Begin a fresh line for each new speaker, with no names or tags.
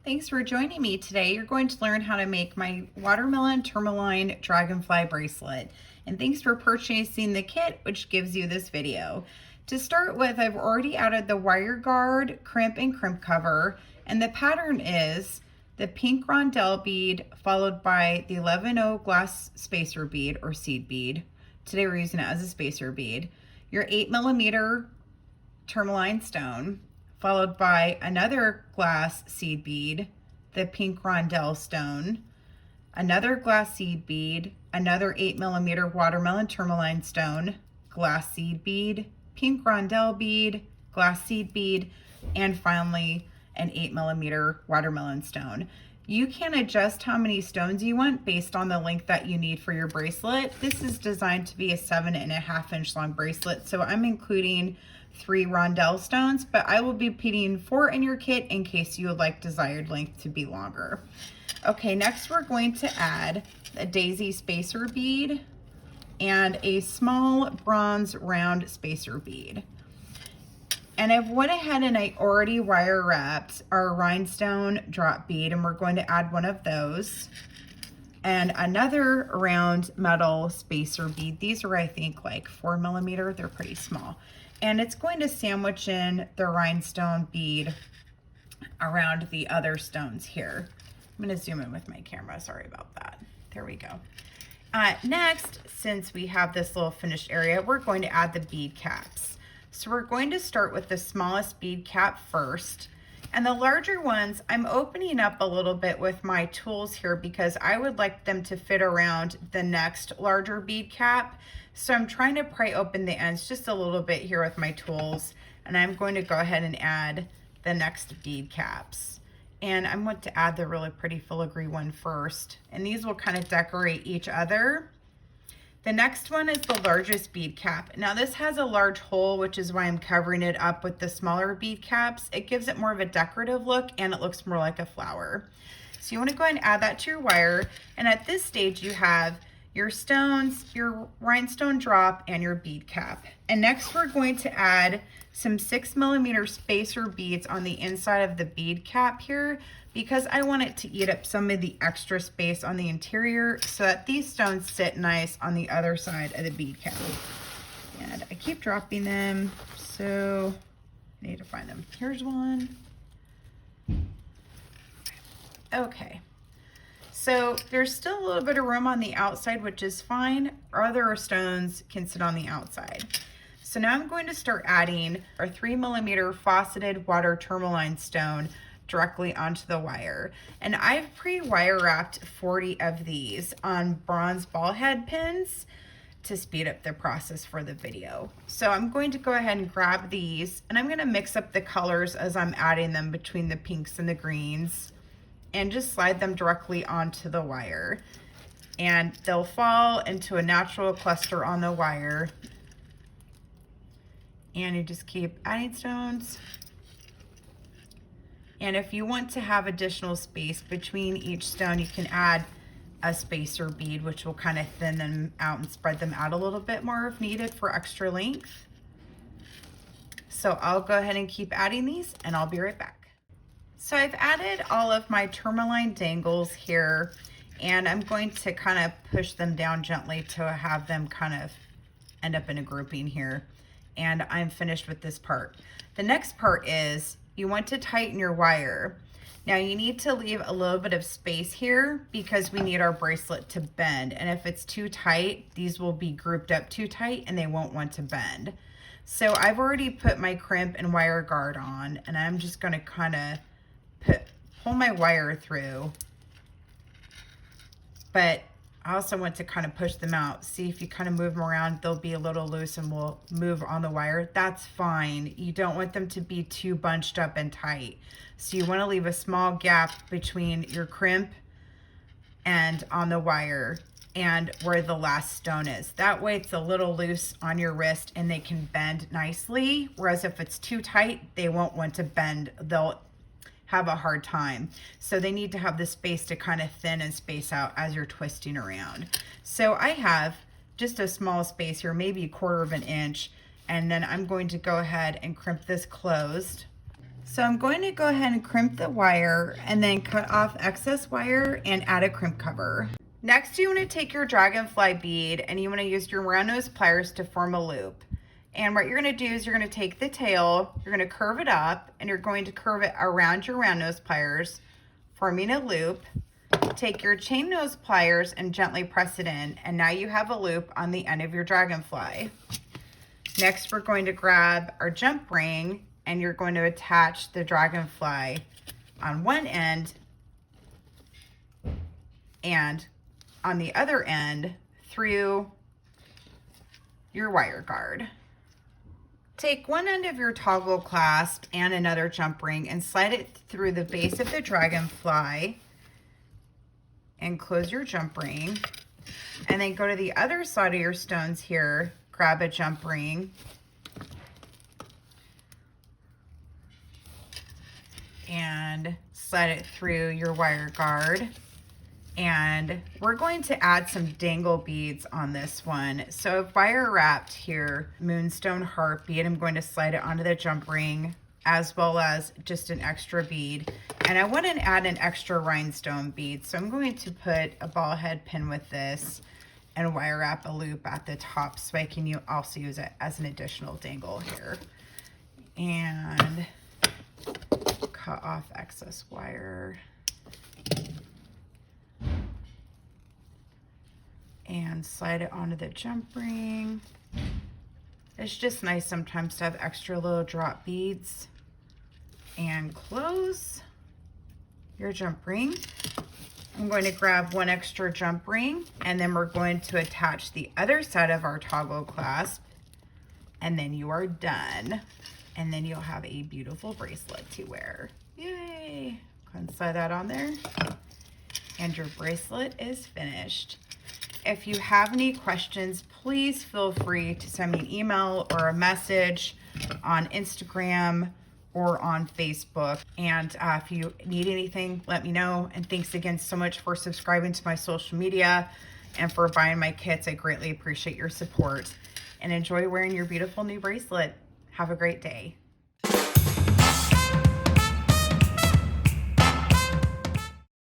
Thanks for joining me today. You're going to learn how to make my watermelon tourmaline dragonfly bracelet. And thanks for purchasing the kit, which gives you this video. To start with, I've already added the wire guard, crimp, and crimp cover. And the pattern is the pink rondelle bead followed by the 11-0 glass spacer bead or seed bead. Today we're using it as a spacer bead. Your 8mm tourmaline stone, followed by another glass seed bead, the pink rondelle stone, another glass seed bead, another 8mm watermelon tourmaline stone, glass seed bead, pink rondelle bead, glass seed bead, and finally an 8mm watermelon stone. You can adjust how many stones you want based on the length that you need for your bracelet. This is designed to be a 7.5-inch long bracelet, so I'm including 3 rondelle stones, but I will be putting 4 in your kit in case you would like desired length to be longer. Okay, next we're going to add a daisy spacer bead and a small bronze round spacer bead. And I've went ahead and I already wire wrapped our rhinestone drop bead, and we're going to add one of those. And another round metal spacer bead. These are, I think, like 4mm. They're pretty small. And it's going to sandwich in the rhinestone bead around the other stones here. I'm going to zoom in with my camera. Sorry about that. There we go. Next, since we have this little finished area, we're going to add the bead caps. So we're going to start with the smallest bead cap first. And the larger ones, I'm opening up a little bit with my tools here because I would like them to fit around the next larger bead cap. So I'm trying to pry open the ends just a little bit here with my tools. And I'm going to go ahead and add the next bead caps. And I'm going to add the really pretty filigree one first. And these will kind of decorate each other. The next one is the largest bead cap. Now this has a large hole, which is why I'm covering it up with the smaller bead caps. It gives it more of a decorative look and it looks more like a flower. So you want to go ahead and add that to your wire. And at this stage you have your stones, your rhinestone drop, and your bead cap. And next we're going to add some 6mm spacer beads on the inside of the bead cap here because I want it to eat up some of the extra space on the interior so that these stones sit nice on the other side of the bead cap. And I keep dropping them, so I need to find them. Here's one. Okay. So there's still a little bit of room on the outside, which is fine. Other stones can sit on the outside. So now I'm going to start adding our 3mm faceted water tourmaline stone directly onto the wire. And I've pre-wire wrapped 40 of these on bronze ball head pins to speed up the process for the video. So I'm going to go ahead and grab these, and I'm going to mix up the colors as I'm adding them between the pinks and the greens, and just slide them directly onto the wire. And they'll fall into a natural cluster on the wire. And you just keep adding stones. And if you want to have additional space between each stone, you can add a spacer bead, which will kind of thin them out and spread them out a little bit more if needed for extra length. So I'll go ahead and keep adding these, and I'll be right back. So I've added all of my tourmaline dangles here, and I'm going to kind of push them down gently to have them kind of end up in a grouping here. And I'm finished with this part. The next part is you want to tighten your wire. Now you need to leave a little bit of space here because we need our bracelet to bend. And if it's too tight, these will be grouped up too tight and they won't want to bend. So I've already put my crimp and wire guard on, and I'm just gonna kind of pull my wire through, but I also want to kind of push them out. See, if you kind of move them around, they'll be a little loose and will move on the wire. That's fine. You don't want them to be too bunched up and tight. So you want to leave a small gap between your crimp and on the wire and where the last stone is. That way it's a little loose on your wrist and they can bend nicely. Whereas if it's too tight, they won't want to bend. They'll have a hard time. So they need to have the space to kind of thin and space out as you're twisting around. So I have just a small space here, maybe 1/4 of an inch, and then I'm going to go ahead and crimp this closed. So I'm going to go ahead and crimp the wire and then cut off excess wire and add a crimp cover. Next, you want to take your dragonfly bead and you want to use your round nose pliers to form a loop. And what you're going to do is you're going to take the tail, you're going to curve it up, and you're going to curve it around your round nose pliers, forming a loop. Take your chain nose pliers and gently press it in, and now you have a loop on the end of your dragonfly. Next, we're going to grab our jump ring and you're going to attach the dragonfly on one end and on the other end through your wire guard. Take one end of your toggle clasp and another jump ring and slide it through the base of the dragonfly and close your jump ring. And then go to the other side of your stones here, grab a jump ring and slide it through your wire guard. And we're going to add some dangle beads on this one. So I've wire wrapped here moonstone heart bead. I'm going to slide it onto the jump ring as well as just an extra bead. And I want to add an extra rhinestone bead. So I'm going to put a ball head pin with this and wire wrap a loop at the top so I can also use it as an additional dangle here. And cut off excess wire. And slide it onto the jump ring. It's just nice sometimes to have extra little drop beads. And close your jump ring. I'm going to grab one extra jump ring and then we're going to attach the other side of our toggle clasp and then you are done. And then you'll have a beautiful bracelet to wear. Yay! Go and slide that on there. And your bracelet is finished. If you have any questions, please feel free to send me an email or a message on Instagram or on Facebook. And if you need anything, let me know. And thanks again so much for subscribing to my social media and for buying my kits. I greatly appreciate your support. And enjoy wearing your beautiful new bracelet. Have a great day.